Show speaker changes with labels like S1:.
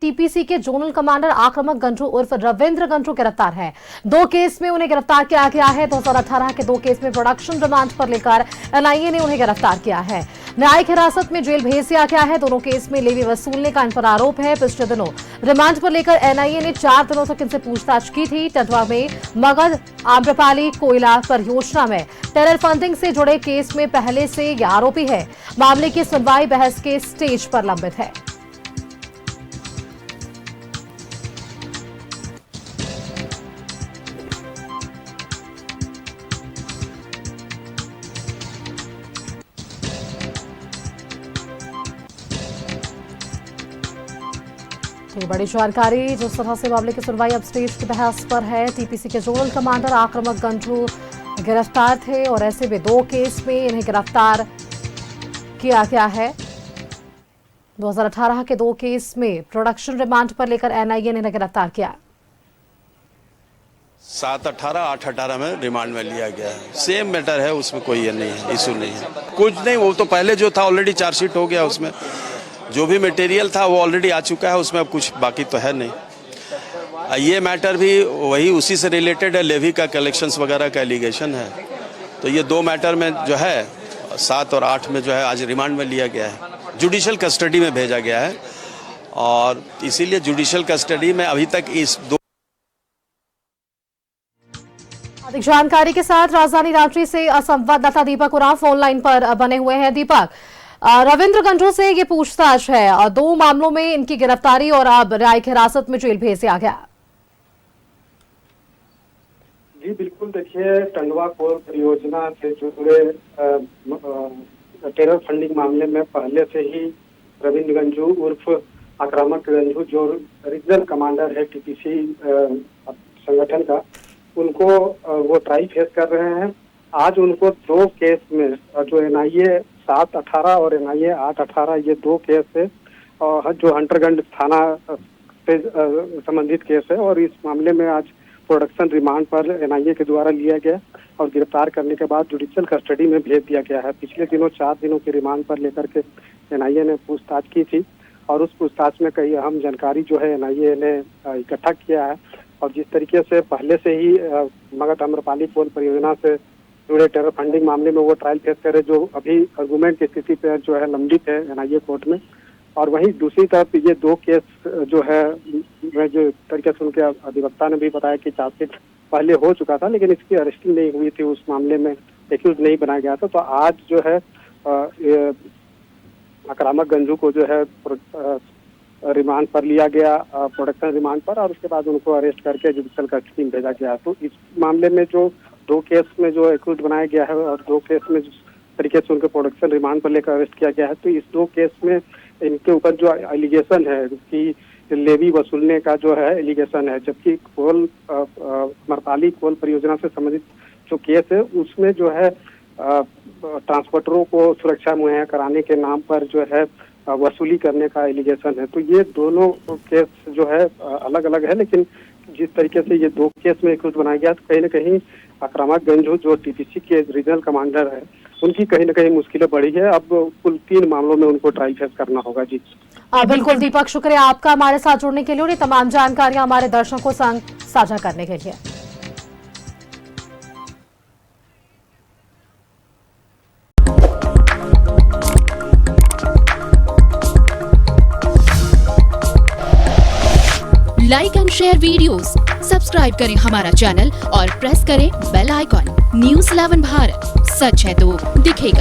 S1: TPC के zonal commander आक्रमक गंजू उर्फ रविंद्र गंजू गिरफ्तार है। 2 केस में उन्हें गिरफ्तार किया गया है। 2018 के 2 केस में प्रोडक्शन रिमांड पर लेकर एनआईए ने उन्हें गिरफ्तार किया है। न्यायिक हिरासत में जेल भेज दिया गया है। दोनों केस में लेवी वसूलने का इन पर आरोप है। पिछले दिनों रिमांड पर लेकर एनआईए ने 4 दिनों तक इनसे पूछताछ की थी। टंडवा में मगध आम्रपाली कोयला परियोजना में टेरर फंडिंग से जुड़े केस में पहले से ये आरोपी है। मामले की सुनवाई बहस के स्टेज पर लंबित है। बड़ी जानकारी, जिस तरह से मामले की सुनवाई अब स्टेज की बहस पर है। टीपीसी के जोनल कमांडर आक्रमक गंजू गिरफ्तार थे और ऐसे में 2 केस में इन्हें गिरफ्तार किया गया है। 2018 के 2 केस में प्रोडक्शन रिमांड पर लेकर एनआईए ने इन्हें गिरफ्तार किया।
S2: 7/18, 8/18 में रिमांड में लिया गया है। सेम मैटर है, उसमें कोई ये नहीं है, इशू नहीं है, कुछ नहीं। वो तो पहले जो था ऑलरेडी चार्जशीट हो गया, उसमें जो भी मटेरियल था वो ऑलरेडी आ चुका है, उसमें अब कुछ बाकी तो है नहीं। ये मैटर भी वही उसी से रिलेटेड है, लेवी का कलेक्शंस वगैरह का एलिगेशन है। तो ये 2 मैटर में जो है 7 और 8 में जो है आज रिमांड में लिया गया है, जुडिशियल कस्टडी में भेजा गया है। और इसीलिए जुडिशियल कस्टडी में अभी तक इस 2
S1: अधिक जानकारी के साथ राजधानी रांची से संवाददाता दीपक उरांव फोन लाइन पर बने हुए हैं। दीपक, रविंद्र गंजू से ये पूछताछ है और 2 मामलों में इनकी गिरफ्तारी और अब न्यायिक हिरासत में जेल भेज दिया गया।
S3: जी बिल्कुल, देखिए टंडवा कोल परियोजना से जुड़े टेरर फंडिंग मामले में पहले से ही रविंद्र गंजू उर्फ आक्रामक गंजू जो रीजनल कमांडर है टीपीसी संगठन का, उनको वो ट्रायल फेस कर रहे हैं। आज उनको 2 केस में जो एनआईए 7/18 और एनआईए 8/18 ये 2 केस है और जो हंटरगंज थाना से संबंधित केस है। और इस मामले में आज प्रोडक्शन रिमांड पर एनआईए के द्वारा लिया गया और गिरफ्तार करने के बाद जुडिशियल कस्टडी में भेज दिया गया है। पिछले दिनों 4 दिनों की रिमांड पर लेकर के एनआईए ने पूछताछ की थी और उस पूछताछ में कई अहम जानकारी जो है एनआईए ने इकट्ठा किया है। और जिस तरीके से पहले से ही मगध आम्रपाली कोल परियोजना से जुड़े टेरर फंडिंग मामले में वो ट्रायल फेस करे, जो अभी आर्गूमेंट की स्थिति पे जो है लंबित है एनआईए कोर्ट में। और वहीं दूसरी तरफ ये 2 केस जो है, जो तरीके से उनके अधिवक्ता ने भी बताया कि चार्जशीट पहले हो चुका था लेकिन इसकी अरेस्टिंग नहीं हुई थी, उस मामले में एक्यूज नहीं बनाया गया था। तो आज जो है आक्रामक गंजू को जो है रिमांड पर लिया गया, प्रोडक्शन रिमांड पर, और उसके बाद उनको अरेस्ट करके जुडिशियल कस्टडी में भेजा गया। तो इस मामले में जो 2 केस में जो एक्यूज बनाया गया है और 2 केस में जिस तरीके से उनके प्रोडक्शन रिमांड पर लेकर अरेस्ट किया गया है, तो इस 2 केस में इनके ऊपर जो एलिगेशन है कि लेवी वसूलने का जो है एलिगेशन है, जबकि कोल आम्रपाली कोल परियोजना से संबंधित जो केस है उसमें जो है ट्रांसपोर्टरों को सुरक्षा मुहैया कराने के नाम पर जो है वसूली करने का एलिगेशन है। तो ये दोनों केस जो है अलग अलग है, लेकिन जिस तरीके से ये 2 केस में एक्यूज बनाया गया, तो कहीं न कहीं आक्रामक गंजू जो टीपीसी के रीजनल कमांडर है, उनकी कहीं न कहीं मुश्किलें बढ़ी है। अब कुल 3 मामलों में उनको ट्रायल फेस करना होगा। जी
S1: बिल्कुल दीपक, शुक्रिया आपका हमारे साथ जुड़ने के लिए और ये तमाम जानकारियां हमारे दर्शकों संग साझा करने के लिए।
S4: Like and share videos, subscribe करें हमारा चैनल और प्रेस करें बेल आइकॉन। न्यूज़ 11 भारत, सच है तो दिखेगा।